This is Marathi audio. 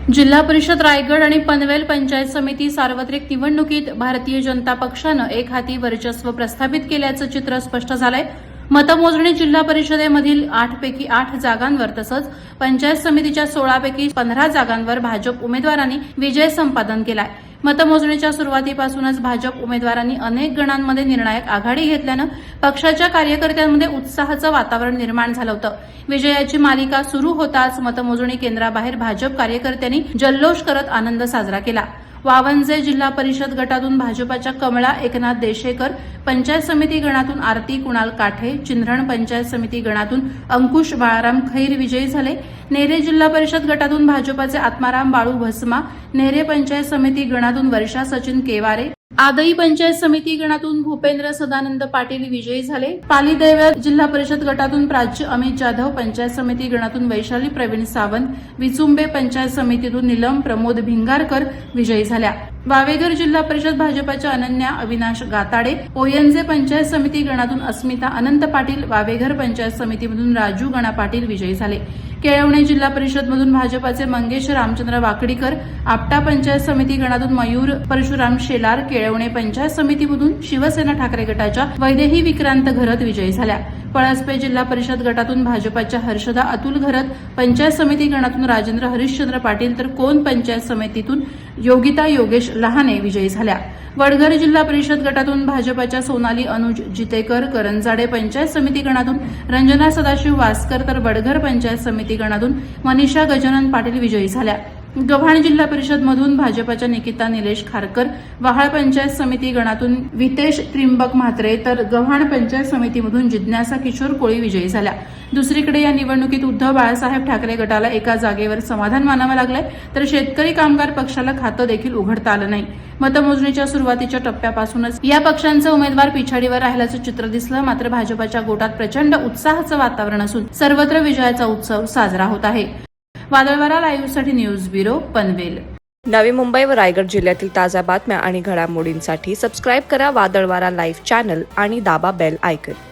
जिल्हा परिषद रायगड आणि पनवेल पंचायत समिती सार्वत्रिक निवडणुकीत भारतीय जनता पक्षानं एक हाती वर्चस्व प्रस्थापित केल्याचं चित्र स्पष्ट झालंय। मतमोजणी जिल्हा परिषदेमधील 8 पैकी 8 जागांवर तसंच पंचायत समितीच्या 16 पैकी 15 जागांवर भाजप उमेदवारांनी विजय संपादन केलाय। मतमोजणीच्या सुरुवातीपासूनच भाजप उमेदवारांनी अनेक गणांमध्ये निर्णायक आघाडी घेतल्यानं पक्षाच्या कार्यकर्त्यांमध्ये उत्साहाचं वातावरण निर्माण झालं होतं। विजयाची मालिका सुरू होताच मतमोजणी केंद्राबाहेर भाजप कार्यकर्त्यांनी जल्लोष करत आनंद साजरा केला। वावंजे जिल्हा परिषद गटातून भाजपाच्या कमळा एकनाथ देशेकर, पंचायत समिती गणातून आरती कुणाल काठे, चिंधरण पंचायत समिती गणातून अंकुश बाळाराम खैर विजयी झाले। नेरे जिल्हा परिषद गटातून भाजपाचे आत्माराम बाळू भस्मा, नेरे पंचायत समिती गणातून वर्षा सचिन केवारे, आदई पंचायत समिती गणातून भूपेंद्र सदानंद पाटील विजयी झाले। पालीदेव्या जिल्हा परिषद गटातून प्राच्य अमित जाधव, पंचायत समिती गणातून वैशाली प्रवीण सावंत, विचुंबे पंचायत समितीतून नीलम प्रमोद भिंगारकर विजयी झाल्या। वावेघर जिल्हा परिषद भाजपाच्या अनन्या अविनाश गाताडे, ओयंजे पंचायत समिती गणातून अस्मिता अनंत पाटील, वावेघर पंचायत समितीमधून राजू गणा पाटील विजयी झाले। केळवणे जिल्हा परिषदमधून भाजपाचे मंगेश रामचंद्र वाकडीकर, आपटा पंचायत समिती गणातून मयूर परशुराम शेलार, केळवणे पंचायत समितीमधून शिवसेना ठाकरे गटाच्या वैदेही विक्रांत घरत विजयी झाल्या। पळसपे जिल्हा परिषद गटातून भाजपाच्या हर्षदा अतुल घरत, पंचायत समिती गणातून राजेंद्र हरिश्चंद्र पाटील तर कोन पंचायत समितीतून योगिता योगेश लहाने विजयी झाल्या। वडघर जिल्हा परिषद गटातून भाजपाच्या सोनाली अनुज जितेकर, करंजाडे पंचायत समिती गणातून रंजना सदाशिव वासकर तर वडघर पंचायत समिती गणातून मनीषा गजानन पाटील विजयी झाल्या। गव्हाण जिल्हा परिषदमधून भाजपाच्या निकिता निलेश खारकर, वहाळ पंचायत समिती गणातून वितेश त्रिंबक म्हात्रे तर गव्हाण पंचायत समितीमधून जिज्ञासा किशोर कोळी विजयी झाल्या। दुसरीकडे या निवडणुकीत उद्धव बाळासाहेब ठाकरे गटाला एका जागेवर समाधान मानावं लागलंय तर शेतकरी कामगार पक्षाला खातं देखील उघडता आलं नाही। मतमोजणीच्या सुरुवातीच्या टप्प्यापासूनच या पक्षांचे उमेदवार पिछाडीवर राहिल्याचं चित्र दिसलं। मात्र भाजपाच्या गोटात प्रचंड उत्साहाचं वातावरण असून सर्वत्र विजयाचा उत्सव साजरा होत आहे। वादळवारा लाईव्हसाठी न्यूज ब्युरो पनवेल। नवी मुंबई व रायगड जिल्ह्यातील ताज्या बातम्या आणि घडामोडींसाठी सबस्क्राईब करा वादळवारा लाईव्ह चॅनल आणि दाबा बेल आयकॉन।